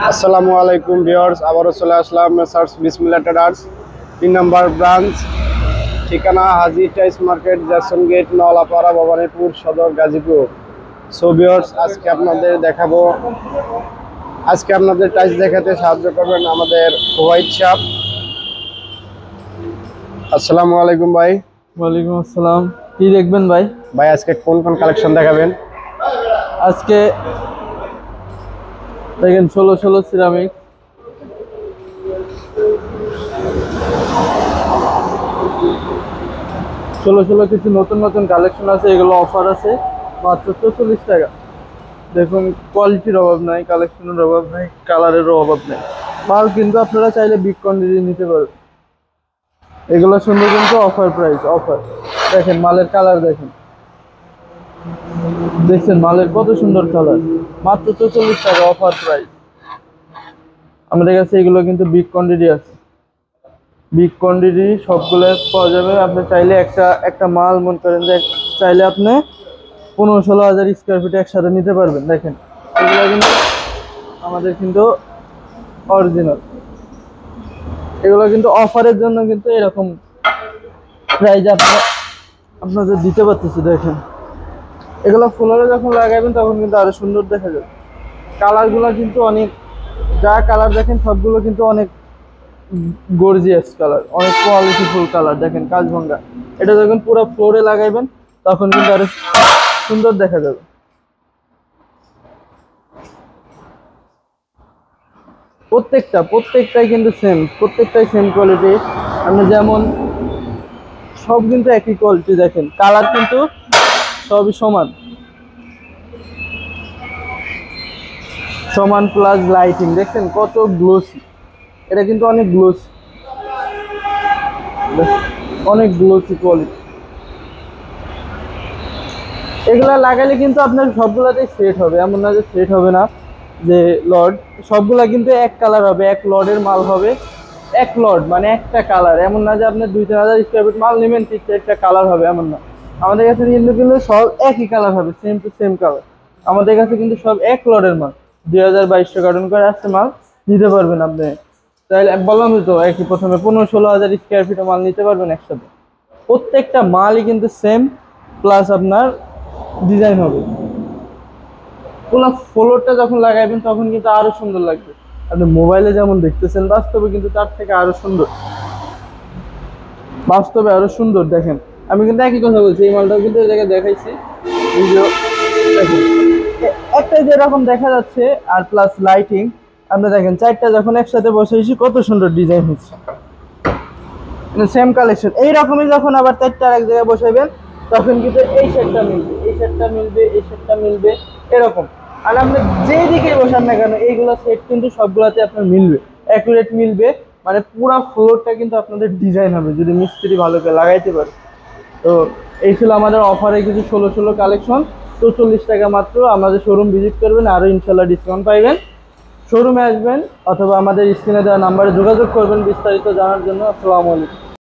আসসালামু আলাইকুম ভিউয়ার্স, আবারও চলে আসলাম মেসার্স বিসমিল্লাহ ট্রেডার্স 3 নম্বর ব্রাঞ্চ, ঠিকানা হাজি টাইস market, Jackson gate, Naolapara, Bhabanipur সদর, গাজীপুর। সো ভিউয়ার্স, আজকে আপনাদের টাইস দেখাতে সাহায্য করবেন আমাদের হোয়াইট শপ। আসসালামু আলাইকুম ভাই। ওয়ালাইকুম আসসালাম। কি দেখবেন ভাই? ভাই আজকে কোন কোন কালেকশন দেখাবেন? আজকে দেখেন 16 সিরামিক, 16 কিছু নতুন নতুন কালেকশন আছে, এগুলো অফার আছে মাত্র 44 টাকা। দেখুন, কোয়ালিটির অভাব নাই, কালেকশনের অভাব নাই, কালারেরও অভাব নাই। মাল কিন্তু আপনারা চাইলে বিগ কোয়ান্টিটি নিতে পারবেন। এগুলো সুন্দর কিন্তু অফার প্রাইস, অফার। দেখেন মালের কালার, দেখছেন মালের কত সুন্দর কালার, মাত্র 44 টাকা অফার প্রাইস। আমাদের কাছে এগুলো কিন্তু বিগ কোয়ান্টিটি আছে, বিগ কোয়ান্টিটি সবগুলো পাওয়া যাবে। আপনি চাইলে একটা মাল মনে করেন যে চাইলে আপনি 15-16 হাজার স্কোয়ার ফিট একসাথে নিতে পারবেন। দেখেন এগুলো কিন্তু আমাদের কিন্তু অরিজিনাল, এগুলো কিন্তু অফারের জন্য কিন্তু এরকম প্রাইস আপনাদের দিতে পারতেছি। দেখেন এগুলো ফ্লোরে যখন লাগাবেন তখন কিন্তু আরো সুন্দর দেখা যাবে। কালারগুলো কিন্তু অনেক, যা কালার দেখেন সবগুলো কিন্তু অনেক গর্জিয়াস কালার, অনেক কোয়ালিটিফুল কালার। দেখেন কাঁচভাঙ্গা, এটা যখন পুরো ফ্লোরে লাগাইবেন তখন কিন্তু আরো সুন্দর দেখা যাবে। প্রত্যেকটাই কিন্তু প্রত্যেকটাই সেম কোয়ালিটি। আপনি যেমন সব কিন্তু একই কোয়ালিটি। দেখেন কালার কিন্তু সবই সমান সমান প্লাস লাইটিং দেখছেন কত গ্লোসি। এটা কিন্তু অনেক গ্লোসি, অনেক গ্লোসি কোয়ালিটি। এগুলা লাগালে কিন্তু আপনার সবগুলাতেই সেট হবে, এমন না যে সেট হবে না। যে লড সবগুলা কিন্তু এক কালার হবে, এক লডের মাল হবে, এক লড মানে একটা কালার। এমন না যে আপনি 2-3 হাজার স্কোয়ার ফিট মাল নেবেন ঠিক একটা কালার হবে, এমন না। আমাদের কাছে কিন্তু সব একই কালার হবে, সেম টু সেম কালার। আমাদের কাছে কিন্তু সব এক লডের মাল, 2200 কার্টন করে আসছে মাল, নিতে পারবেন আপনি। তাহলে বললাম তো একই, প্রথমে 15-16 হাজার স্কোয়ার ফিটের মাল নিতে পারবেন একসাথে। প্রত্যেকটা মালই কিন্তু সেম, প্লাস আপনার ডিজাইন হবে। পুরো ফ্লোরটা যখন লাগাইবেন তখন কিন্তু আরো সুন্দর লাগবে। আপনি মোবাইলে যেমন দেখতেছেন, বাস্তবে কিন্তু তার থেকে আরো সুন্দর, বাস্তবে আরো সুন্দর। দেখেন আমি কিন্তু একই কথা বলছি, এই মালটাও কিন্তু এই জায়গায় দেখাইছি ভিডিও। দেখেন একটাই যেরকম দেখা যাচ্ছে, আর প্লাস লাইটিং। আপনি দেখেন চারটা যখন একসাথে বসাইছি কত সুন্দর ডিজাইন হচ্ছে, সেম কালেকশন। এইরকমই যখন আবার চারটা এক জায়গায় বসাইবেন তখন কিন্তু এই সেটটা মিলবে, এই সেটটা মিলবে, এই সেটটা মিলবে, এরকম। আর আপনি যেই দিকে বসান না কেন এইগুলো সেট কিন্তু সবগুলাতে আপনার মিলবে, অ্যাকুরেট মিলবে। মানে পুরো ফ্লোরটা কিন্তু আপনাদের ডিজাইন হবে যদি মিস্ত্রি ভালো করে লাগাইতে পারে। তো এই ছিল আমাদের অফারে কিছু 16 কালেকশন, 44 টাকা মাত্র। আমাদের শোরুম ভিজিট করবেন, আরও ইনশাল্লাহ ডিসকাউন্ট পাইবেন। শোরুমে আসবেন অথবা আমাদের স্ক্রিনে দেওয়া নাম্বারে যোগাযোগ করবেন বিস্তারিত জানার জন্য। আসসালামু আলাইকুম।